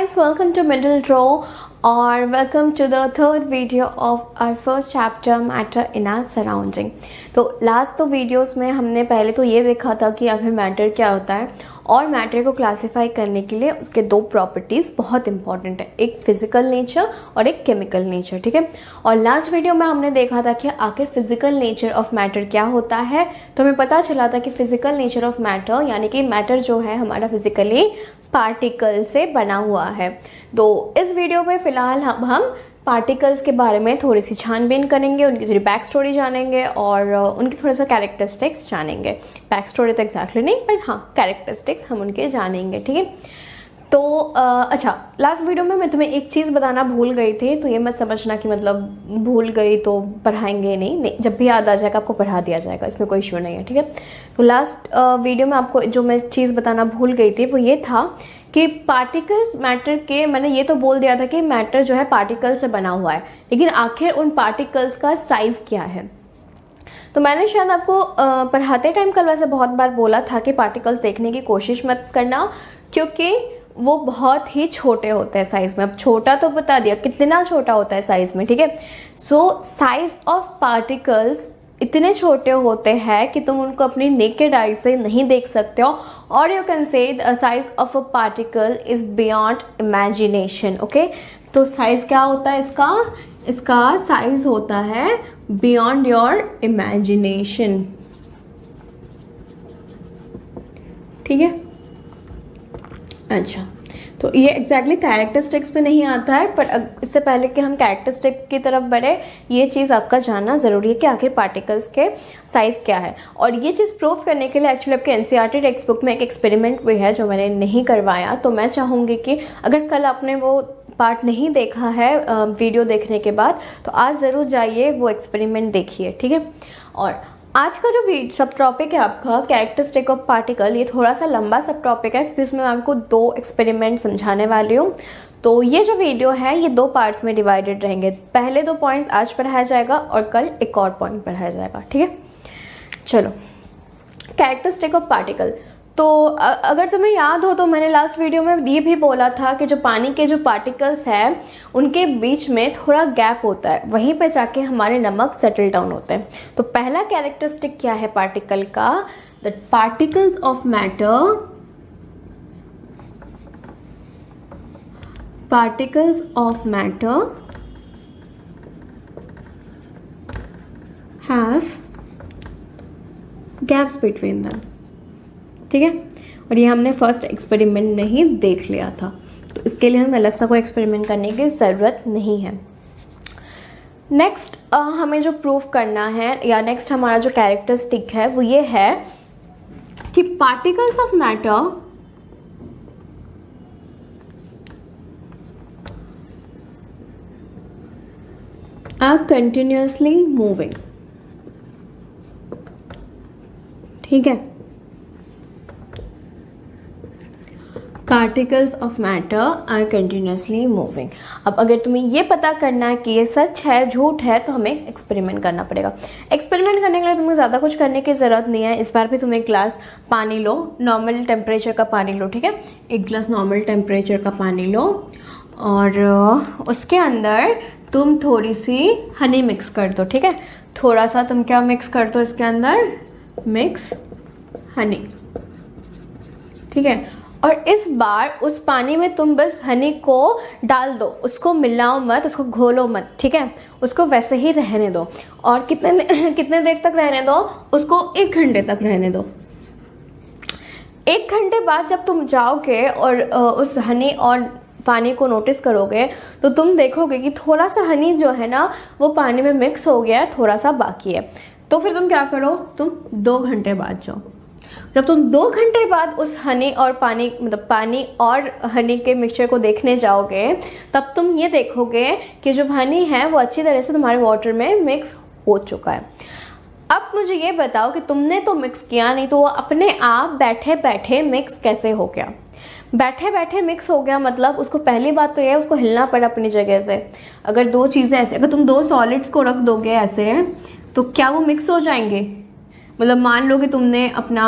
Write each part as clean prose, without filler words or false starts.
guys, welcome to Middle Row or welcome to the third video of our first chapter matter in our surrounding। तो last दो videos में हमने पहले तो ये देखा था कि आखिर मैटर क्या होता है और मैटर को क्लासिफाई करने के लिए उसके दो प्रॉपर्टीज़ बहुत इंपॉर्टेंट है, एक फिजिकल नेचर और एक केमिकल नेचर। ठीक है, और लास्ट वीडियो में हमने देखा था कि आखिर फिजिकल नेचर ऑफ मैटर क्या होता है। तो हमें पता चला था कि फिजिकल नेचर ऑफ मैटर यानी कि मैटर जो है हमारा फिजिकली पार्टिकल से बना हुआ है। तो इस वीडियो में फ़िलहाल हम पार्टिकल्स के बारे में थोड़ी सी छानबीन करेंगे, उनकी थोड़ी बैक स्टोरी जानेंगे और उनके थोड़े सा कैरेक्टरिस्टिक्स जानेंगे। बैक स्टोरी तो एग्जैक्टली नहीं, बट हाँ कैरेक्टरिस्टिक्स हम उनके जानेंगे। ठीक है, तो अच्छा, लास्ट वीडियो में मैं तुम्हें एक चीज़ बताना भूल गई थी, तो ये मत समझना कि मतलब भूल गई तो पढ़ाएंगे नहीं, जब भी याद आ जाएगा आपको पढ़ा दिया जाएगा, इसमें कोई इशू नहीं है। ठीक है, तो लास्ट वीडियो में आपको जो मैं चीज़ बताना भूल गई थी वो ये था कि पार्टिकल्स मैटर के, मैंने ये तो बोल दिया था कि मैटर जो है पार्टिकल से बना हुआ है, लेकिन आखिर उन पार्टिकल्स का साइज़ क्या है। तो मैंने शायद आपको पढ़ाते टाइम कल वैसे बहुत बार बोला था कि पार्टिकल्स देखने की कोशिश मत करना, क्योंकि वो बहुत ही छोटे होते हैं साइज़ में। अब छोटा तो बता दिया, कितना छोटा होता है साइज़ में। ठीक है, सो साइज़ ऑफ पार्टिकल्स इतने छोटे होते हैं कि तुम उनको अपनी नेकेड आई से नहीं देख सकते हो, और you can say the size of a particle is beyond imagination. Okay, तो साइज क्या होता है इसका साइज होता है बियॉन्ड योर इमेजिनेशन। ठीक है, अच्छा, तो ये एग्जैक्टली कैरेक्टरिस्टिक्स पे नहीं आता है, पर इससे पहले कि हम कैरेक्टरिस्टिक की तरफ बढ़े, ये चीज़ आपका जानना ज़रूरी है कि आखिर पार्टिकल्स के साइज़ क्या है। और ये चीज़ प्रूव करने के लिए एक्चुअली आपके एनसीईआरटी टेक्स्ट बुक में एक एक्सपेरिमेंट भी है जो मैंने नहीं करवाया। तो मैं चाहूँगी कि अगर कल आपने वो पार्ट नहीं देखा है वीडियो देखने के बाद, तो आज ज़रूर जाइए वो एक्सपेरिमेंट देखिए। ठीक है, और आज का जो सब टॉपिक है आपका कैरेक्टरिस्टिक ऑफ पार्टिकल, ये थोड़ा सा लंबा सब टॉपिक है क्योंकि इसमें मैं आपको दो एक्सपेरिमेंट समझाने वाली हूँ। तो ये जो वीडियो है ये दो पार्ट्स में डिवाइडेड रहेंगे। पहले दो पॉइंट्स आज पढ़ाया जाएगा और कल एक और पॉइंट पढ़ाया जाएगा। ठीक है, चलो, कैरेक्टरिस्टिक ऑफ पार्टिकल। तो अगर तुम्हें याद हो तो मैंने लास्ट वीडियो में ये भी बोला था कि जो पानी के जो पार्टिकल्स हैं उनके बीच में थोड़ा गैप होता है, वहीं पे जाके हमारे नमक सेटल डाउन होते हैं। तो पहला कैरेक्टरिस्टिक क्या है पार्टिकल का, the particles of matter have gaps between them. ठीक है, और ये हमने फर्स्ट एक्सपेरिमेंट में ही देख लिया था, तो इसके लिए हमें अलग सा कोई एक्सपेरिमेंट करने की ज़रूरत नहीं है। नेक्स्ट हमें जो प्रूव करना है या नेक्स्ट हमारा जो कैरेक्टरिस्टिक है वो ये है कि particles of matter are continuously moving. ठीक है, particles of matter are continuously moving. अब अगर तुम्हें ये पता करना है कि ये सच है झूठ है, तो हमें एक्सपेरिमेंट करना पड़ेगा। एक्सपेरिमेंट करने के लिए तुम्हें ज़्यादा कुछ करने की ज़रूरत नहीं है। इस बार भी तुम एक गिलास पानी लो, नॉर्मल टेम्परेचर का पानी लो। ठीक है, एक गिलास नॉर्मल टेम्परेचर का पानी लो और उसके अंदर तुम थोड़ी सी हनी मिक्स कर दो। ठीक है, थोड़ा सा तुम क्या मिक्स कर दो इसके अंदर, मिक्स हनी। ठीक है, और इस बार उस पानी में तुम बस हनी को डाल दो, उसको मिलाओ मत, उसको घोलो मत। ठीक है, उसको वैसे ही रहने दो। और कितने देर तक रहने दो, उसको 1 घंटे तक रहने दो। 1 घंटे बाद जब तुम जाओगे और उस हनी और पानी को नोटिस करोगे, तो तुम देखोगे कि थोड़ा सा हनी जो है ना वो पानी में मिक्स हो गया है, थोड़ा सा बाकी है। तो फिर तुम क्या करो, तुम 2 घंटे बाद जाओ। जब तुम 2 घंटे बाद उस हनी और पानी मतलब पानी और हनी के मिक्सचर को देखने जाओगे, तब तुम ये देखोगे कि जो हनी है वो अच्छी तरह से तुम्हारे वाटर में मिक्स हो चुका है। अब मुझे ये बताओ कि तुमने तो मिक्स किया नहीं, तो वो अपने आप बैठे बैठे मिक्स कैसे हो गया। बैठे बैठे मिक्स हो गया मतलब उसको, पहली बात तो ये है उसको हिलना पड़ा अपनी जगह से। अगर दो चीज़ें ऐसे, अगर तुम दो सॉलिड्स को रख दोगे ऐसे, तो क्या वो मिक्स हो जाएंगे? मतलब मान लो कि तुमने अपना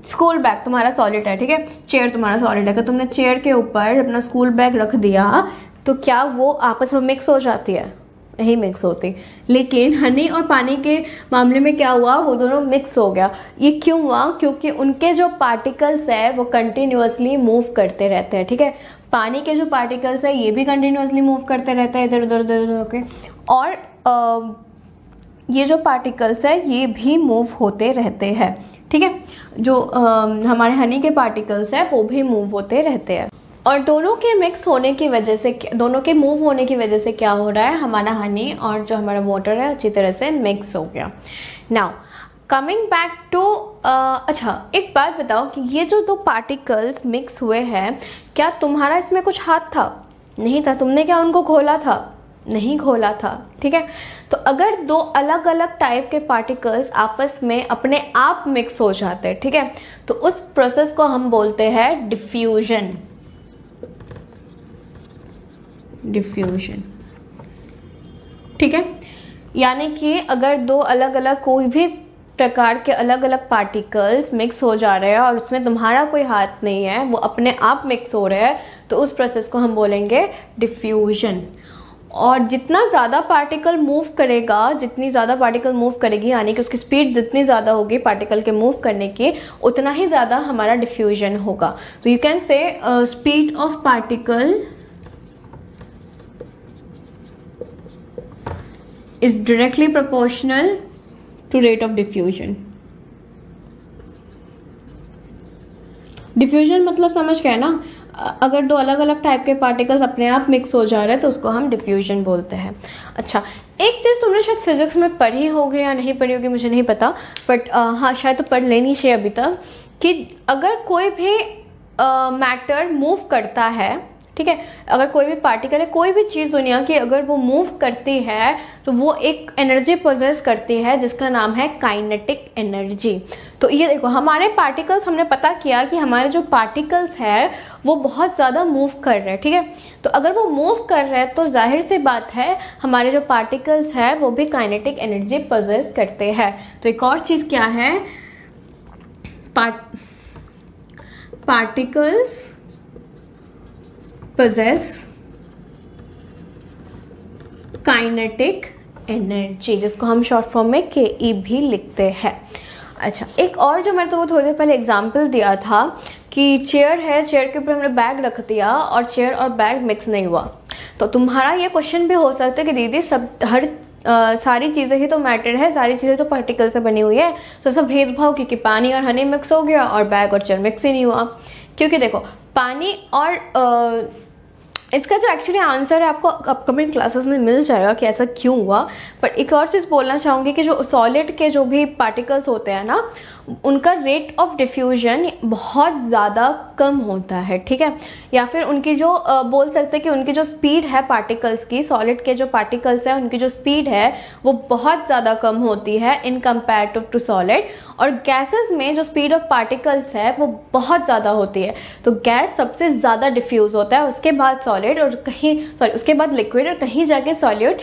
स्कूल बैग तुम्हारा सॉलिड है, ठीक है, चेयर तुम्हारा सॉलिड है, अगर तुमने चेयर के ऊपर अपना स्कूल बैग रख दिया तो क्या वो आपस में मिक्स हो जाती है? नहीं मिक्स होती। लेकिन हनी और पानी के मामले में क्या हुआ, वो दोनों मिक्स हो गया। ये क्यों हुआ? क्योंकि उनके जो पार्टिकल्स है वो कंटिन्यूअसली मूव करते रहते हैं, ठीक है। पानी के जो पार्टिकल्स है ये भी कंटिन्यूअसली मूव करते रहते हैं इधर उधर इधर उधर होके, और ये जो पार्टिकल्स है ये भी मूव होते रहते हैं, ठीक है। जो हमारे हनी के पार्टिकल्स है वो भी मूव होते रहते हैं, और दोनों के मिक्स होने की वजह से, दोनों के मूव होने की वजह से क्या हो रहा है, हमारा हनी और जो हमारा वाटर है अच्छी तरह से मिक्स हो गया। नाउ कमिंग बैक टू अच्छा एक बात बताओ कि ये जो दो पार्टिकल्स मिक्स हुए हैं, क्या तुम्हारा इसमें कुछ हाथ था? नहीं था। तुमने क्या उनको घोला था? नहीं घोला था, ठीक है। तो अगर दो अलग अलग टाइप के पार्टिकल्स आपस में अपने आप मिक्स हो जाते हैं, ठीक है, तो उस प्रोसेस को हम बोलते हैं डिफ्यूजन। डिफ्यूजन, ठीक है। यानी कि अगर दो अलग अलग कोई भी प्रकार के अलग अलग पार्टिकल्स मिक्स हो जा रहे हैं और उसमें तुम्हारा कोई हाथ नहीं है, वो अपने आप मिक्स हो रहे हैं, तो उस प्रोसेस को हम बोलेंगे डिफ्यूजन। और जितना ज़्यादा पार्टिकल मूव करेगा, जितनी ज़्यादा पार्टिकल मूव करेगी, यानी कि उसकी स्पीड जितनी ज़्यादा होगी पार्टिकल के मूव करने की, उतना ही ज़्यादा हमारा डिफ्यूजन होगा। तो you can say speed of particle is directly proportional to rate of diffusion। Diffusion मतलब समझ गए ना? अगर दो अलग अलग टाइप के पार्टिकल्स अपने आप मिक्स हो जा रहे हैं तो उसको हम डिफ्यूजन बोलते हैं। अच्छा, एक चीज़ तुमने शायद फिजिक्स में पढ़ी होगी या नहीं पढ़ी होगी मुझे नहीं पता, बट हाँ शायद तो पढ़ लेनी चाहिए अभी तक, कि अगर कोई भी मैटर मूव करता है, ठीक है, अगर कोई भी पार्टिकल है, कोई भी चीज़ दुनिया की अगर वो मूव करती है तो वो एक एनर्जी पोजेस करती है जिसका नाम है काइनेटिक एनर्जी। तो ये देखो, हमारे पार्टिकल्स, हमने पता किया कि हमारे जो पार्टिकल्स है वो बहुत ज़्यादा मूव कर रहे हैं, ठीक है। तो अगर वो मूव कर रहे हैं तो जाहिर सी बात है हमारे जो पार्टिकल्स है वो भी काइनेटिक एनर्जी पोजेस करते हैं। तो एक और चीज़ क्या है, पार्टिकल्स possess काइनेटिक एनर्जी, जिसको हम शॉर्ट फॉर्म में KE भी लिखते हैं। अच्छा, एक और जो मैंने तो थोड़ी देर पहले एग्जांपल दिया था कि चेयर है, चेयर के ऊपर हमने बैग रख दिया और चेयर और बैग मिक्स नहीं हुआ। तो तुम्हारा ये क्वेश्चन भी हो सकता है कि दीदी सारी चीज़ें ही तो मैटर है, सारी चीज़ें तो पार्टिकल से बनी हुई है, तो सब भेदभाव क्योंकि पानी और हनी मिक्स हो गया और बैग और चेयर मिक्स ही नहीं हुआ। क्योंकि देखो, पानी और इसका जो एक्चुअली आंसर है आपको अपकमिंग क्लासेस में मिल जाएगा कि ऐसा क्यों हुआ। पर एक और चीज़ बोलना चाहूँगी कि जो सॉलिड के जो भी पार्टिकल्स होते हैं ना, उनका रेट ऑफ डिफ्यूजन बहुत ज़्यादा कम होता है, ठीक है। या फिर उनकी जो बोल सकते हैं कि उनकी जो स्पीड है पार्टिकल्स की, सॉलिड के जो पार्टिकल्स हैं उनकी जो स्पीड है वो बहुत ज़्यादा कम होती है इन कंपेरेटिव टू सॉलिड। और गैसेस में जो स्पीड ऑफ पार्टिकल्स है वो बहुत ज़्यादा होती है। तो गैस सबसे ज़्यादा डिफ्यूज़ होता है, उसके बाद सॉलिड, और उसके बाद लिक्विड, और कहीं जाके सॉलिड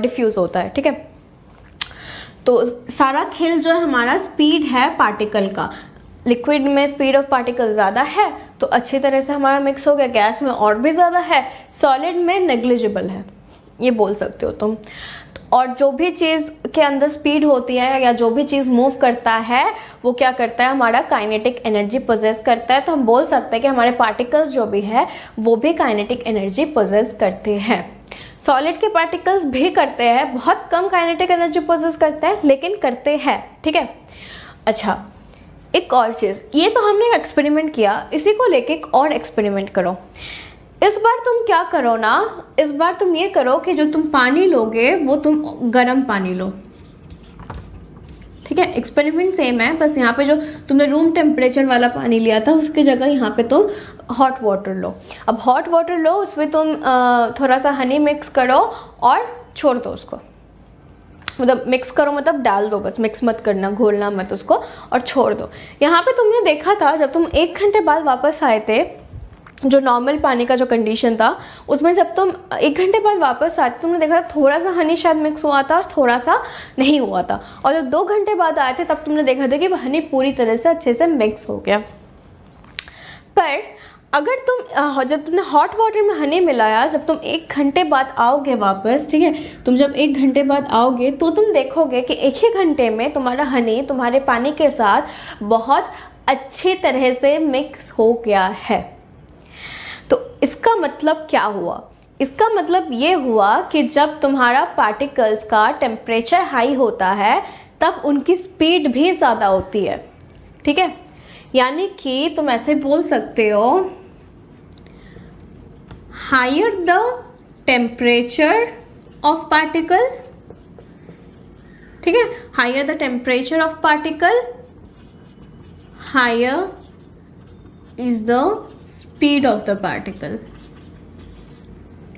डिफ्यूज़ होता है, ठीक है। तो सारा खेल जो है हमारा स्पीड है पार्टिकल का। लिक्विड में स्पीड ऑफ पार्टिकल ज़्यादा है तो अच्छी तरह से हमारा मिक्स हो गया, गैस में और भी ज़्यादा है, सॉलिड में नेग्लिजिबल है, ये बोल सकते हो तुम। और जो भी चीज़ के अंदर स्पीड होती है या जो भी चीज़ मूव करता है वो क्या करता है, हमारा काइनेटिक एनर्जी पोजेस करता है। तो हम बोल सकते हैं कि हमारे पार्टिकल्स जो भी है वो भी काइनेटिक एनर्जी पोजेस करते हैं। सॉलिड के पार्टिकल्स भी करते हैं, बहुत कम काइनेटिक एनर्जी पोजेस करते हैं लेकिन करते हैं, ठीक है। अच्छा, एक और चीज़, ये तो हमने एक्सपेरिमेंट किया, इसी को लेके एक और एक्सपेरिमेंट करो। इस बार तुम क्या करो ना, इस बार तुम ये करो कि जो तुम पानी लोगे वो तुम गर्म पानी लो, ठीक है। एक्सपेरिमेंट सेम है, बस यहाँ पे जो तुमने रूम टेम्परेचर वाला पानी लिया था उसकी जगह यहाँ पे तुम हॉट वाटर लो। अब हॉट वाटर लो, उसमें तुम थोड़ा सा हनी मिक्स करो और छोड़ दो उसको, मतलब मिक्स करो मतलब डाल दो, बस मिक्स मत करना, घोलना मत उसको, और छोड़ दो। यहाँ पे तुमने देखा था जब तुम 1 घंटे बाद वापस आए थे जो नॉर्मल पानी का जो कंडीशन था उसमें जब तुम 1 घंटे बाद वापस आते तुमने देखा थोड़ा सा हनी शायद मिक्स हुआ था और थोड़ा सा नहीं हुआ था, और जब 2 घंटे बाद आए थे तब तुमने देखा था कि हनी पूरी तरह से अच्छे से मिक्स हो गया। पर अगर जब तुमने हॉट वाटर में हनी मिलाया, जब तुम 1 घंटे बाद आओगे वापस, ठीक है, तुम जब 1 घंटे बाद आओगे तो तुम देखोगे कि 1 ही घंटे में तुम्हारा हनी तुम्हारे पानी के साथ बहुत अच्छी तरह से मिक्स हो गया है। तो इसका मतलब क्या हुआ? इसका मतलब ये हुआ कि जब तुम्हारा पार्टिकल्स का टेम्परेचर हाई होता है तब उनकी स्पीड भी ज़्यादा होती है, ठीक है। यानी कि तुम ऐसे बोल सकते हो, higher the temperature of particle, ठीक है, higher the temperature of particle, higher is the speed of the particle,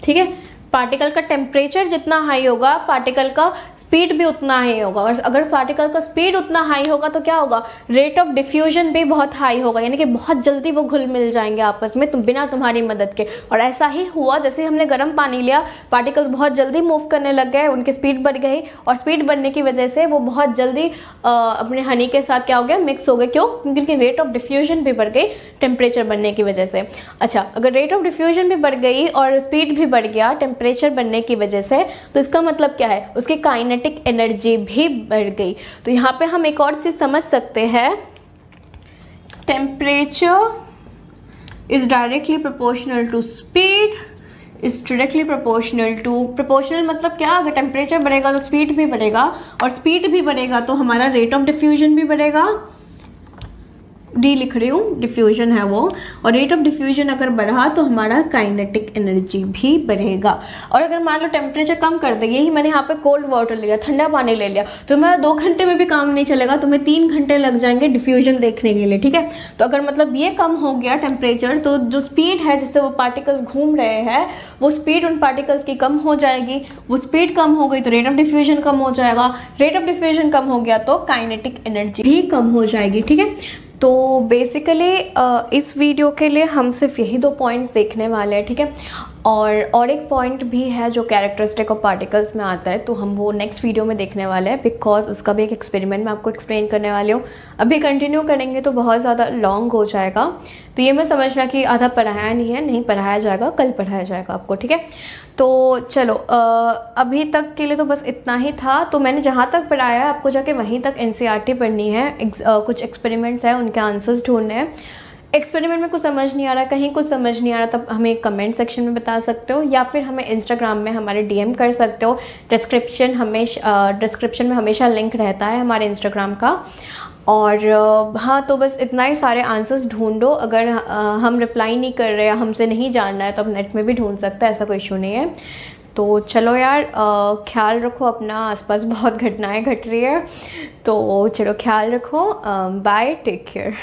ठीक है। पार्टिकल का टेम्परेचर जितना हाई होगा पार्टिकल का स्पीड भी उतना हाई होगा, और अगर पार्टिकल का स्पीड उतना हाई होगा तो क्या होगा, रेट ऑफ डिफ्यूजन भी बहुत हाई होगा, यानी कि बहुत जल्दी वो घुल मिल जाएंगे आपस में बिना तुम्हारी मदद के। और ऐसा ही हुआ, जैसे हमने गर्म पानी लिया, पार्टिकल्स बहुत जल्दी मूव करने लग गए, उनकी स्पीड बढ़ गई, और स्पीड बढ़ने की वजह से वो बहुत जल्दी अपने हनी के साथ क्या हो गया, मिक्स हो गए। क्यों? क्योंकि उनकी रेट ऑफ डिफ्यूजन भी बढ़ गई टेम्परेचर बढ़ने की वजह से। अच्छा, अगर रेट ऑफ डिफ्यूजन भी बढ़ गई और स्पीड भी बढ़ गया टेम्परेचर बढ़ने की वजह से, तो इसका मतलब क्या है, उसकी काइनेटिक एनर्जी भी बढ़ गई। तो यहाँ पे हम एक और चीज समझ सकते हैं, temperature is directly proportional to speed, is directly proportional मतलब क्या, अगर टेम्परेचर बढ़ेगा तो स्पीड भी बढ़ेगा, और स्पीड भी बढ़ेगा तो हमारा रेट ऑफ डिफ्यूजन भी बढ़ेगा। डी लिख रही हूँ, डिफ्यूजन है वो, और रेट ऑफ डिफ्यूजन अगर बढ़ा तो हमारा काइनेटिक एनर्जी भी बढ़ेगा। और अगर मान लो टेम्परेचर कम कर दे, यही मैंने यहाँ पे कोल्ड वाटर लिया, ठंडा पानी ले लिया, तो तुम्हारा 2 घंटे में भी काम नहीं चलेगा, तुम्हें 3 घंटे लग जाएंगे डिफ्यूजन देखने के लिए, ठीक है। तो अगर मतलब ये कम हो गया टेम्परेचर, तो जो स्पीड है जिससे वो पार्टिकल्स घूम रहे हैं, वो स्पीड उन पार्टिकल्स की कम हो जाएगी। वो स्पीड कम हो गई तो रेट ऑफ डिफ्यूजन कम हो जाएगा, रेट ऑफ डिफ्यूजन कम हो गया तो काइनेटिक एनर्जी भी कम हो जाएगी, ठीक है। तो बेसिकली इस वीडियो के लिए हम सिर्फ यही 2 पॉइंट्स देखने वाले हैं, ठीक है। और एक पॉइंट भी है जो कैरेक्टरिस्टिक ऑफ पार्टिकल्स में आता है, तो हम वो नेक्स्ट वीडियो में देखने वाले हैं, बिकॉज उसका भी एक एक्सपेरिमेंट मैं आपको एक्सप्लेन करने वाली हूँ। अभी कंटिन्यू करेंगे तो बहुत ज़्यादा लॉन्ग हो जाएगा, तो ये मैं समझना कि आधा पढ़ाया नहीं पढ़ाया जाएगा, कल पढ़ाया जाएगा आपको, ठीक है। तो चलो अभी तक के लिए तो बस इतना ही था। तो मैंने जहाँ तक पढ़ाया है आपको जाके वहीं तक NCERT पढ़नी है, कुछ एक्सपेरिमेंट्स हैं उनके आंसर्स ढूंढने हैं। एक्सपेरिमेंट में कुछ समझ नहीं आ रहा, कहीं कुछ समझ नहीं आ रहा, तब हमें कमेंट सेक्शन में बता सकते हो, या फिर हमें इंस्टाग्राम में हमारे DM कर सकते हो। डिस्क्रिप्शन में हमेशा लिंक रहता है हमारे इंस्टाग्राम का। और हाँ, तो बस इतना ही, सारे आंसर्स ढूंढो। अगर हम रिप्लाई नहीं कर रहे, हमसे नहीं जानना है, तो आप नेट में भी ढूंढ सकते हैं, ऐसा कोई इशू नहीं है। तो चलो यार, ख्याल रखो अपना, आसपास बहुत घटनाएं घट रही है, तो चलो ख्याल रखो, बाय, टेक केयर।